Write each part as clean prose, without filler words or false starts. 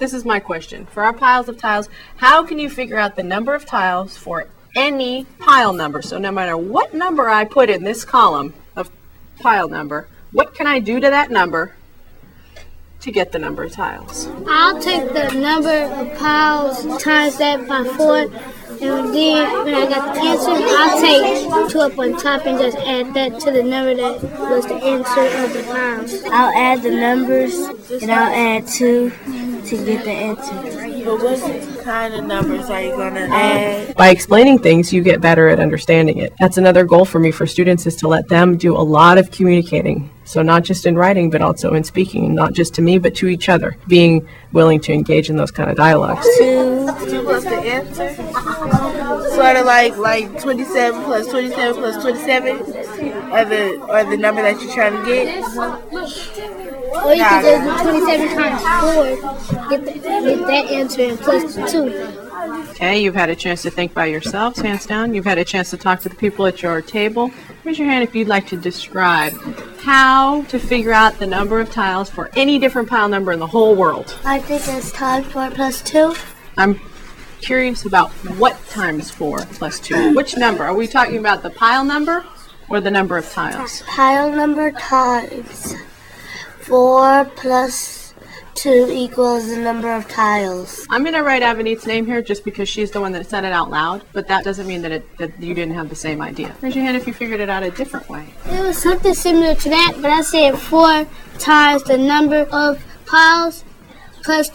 This is my question. For our piles of tiles, how can you figure out the number of tiles for any pile number? So no matter what number I put in this column of pile number, what can I do to that number to get the number of tiles? I'll take the number of piles times that by 4, and then when I got the answer, I'll take 2 up on top and just add that to the number that was the answer of the piles. I'll add the numbers and I'll add 2 to get the answer. But what kind of numbers are you going to add? By explaining things, you get better at understanding it. That's another goal for me for students, is to let them do a lot of communicating. So not just in writing, but also in speaking, not just to me, but to each other, being willing to engage in those kind of dialogues. 2 plus the answer? Sort of like 27 plus 27 plus 27 or the number that you're trying to get? Or you could just do 27 times 4, get that answer and plus 2. Okay, you've had a chance to think by yourselves, hands down. You've had a chance to talk to the people at your table. Raise your hand if you'd like to describe how to figure out the number of tiles for any different pile number in the whole world. I think it's times 4 plus 2. I'm curious about what times 4 plus 2. Which number? Are we talking about the pile number or the number of tiles? Pile number times 4 plus 2 equals the number of tiles. I'm going to write Avonite's name here just because she's the one that said it out loud, but that doesn't mean that you didn't have the same idea. Raise your hand if you figured it out a different way. It was something similar to that, but I said 4 times the number of piles plus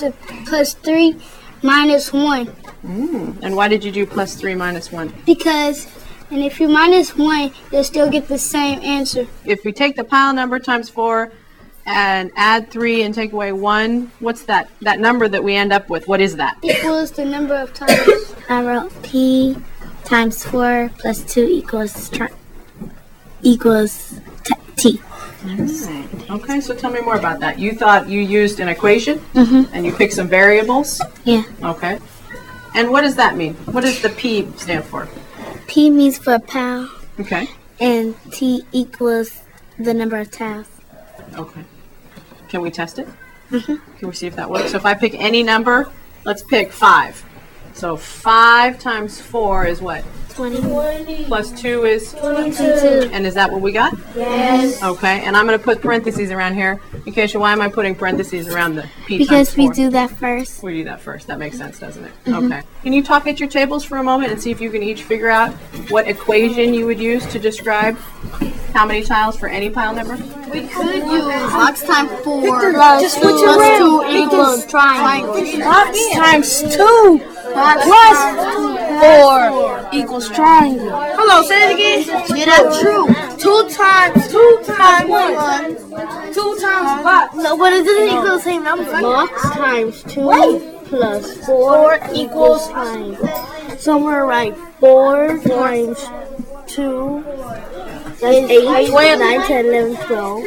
3 minus 1. And why did you do plus 3 minus 1? Because, and if you minus 1, you'll still get the same answer. If we take the pile number times 4 and add 3 and take away 1, what's that number that we end up with? What is that? Equals the number of tiles. I wrote P times 4 plus 2 equals T. Right. Okay, so tell me more about that. You thought you used an equation and you picked some variables? Yeah. Okay. And what does that mean? What does the P stand for? P means for pile. Okay. And T equals the number of tiles. Okay. Can we test it? Can we see if that works? So if I pick any number, let's pick 5. So 5 times 4 is what? 20. Plus 2 is? 22. And is that what we got? Yes. Okay, and I'm going to put parentheses around here. Acacia, why am I putting parentheses around the P Because times we 4? do that first. We do that first. That makes sense, doesn't it? Okay. Can you talk at your tables for a moment and see if you can each figure out what equation you would use to describe how many tiles for any pile number? We could use box times 4 plus 2 equals triangle. Box times 2 plus 4 equals triangle. Hello, say it again. Yeah, that's true. 2 times 1. 2 times box. No, but it doesn't equal the same number. Box times 2 plus 4 equals triangle. Somewhere right. 4 times 2 is 8, 9, 10, 11, 12.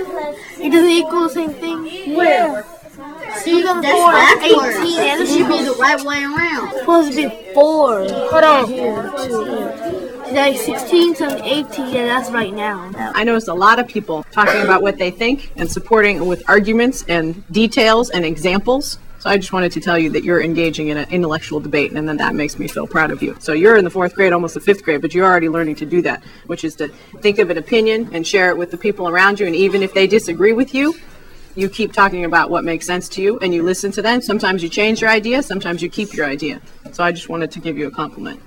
It doesn't equal the same thing. Where? See, that's 18, and it should be the right way around. It's supposed to be 4. Hold on. Like 16 times 18, yeah, that's right now. I noticed a lot of people talking about what they think and supporting with arguments and details and examples. So I just wanted to tell you that you're engaging in an intellectual debate, and then that makes me feel proud of you. So you're in the 4th grade, almost the 5th grade, but you're already learning to do that, which is to think of an opinion and share it with the people around you. And even if they disagree with you, you keep talking about what makes sense to you and you listen to them. Sometimes you change your idea, sometimes you keep your idea. So I just wanted to give you a compliment.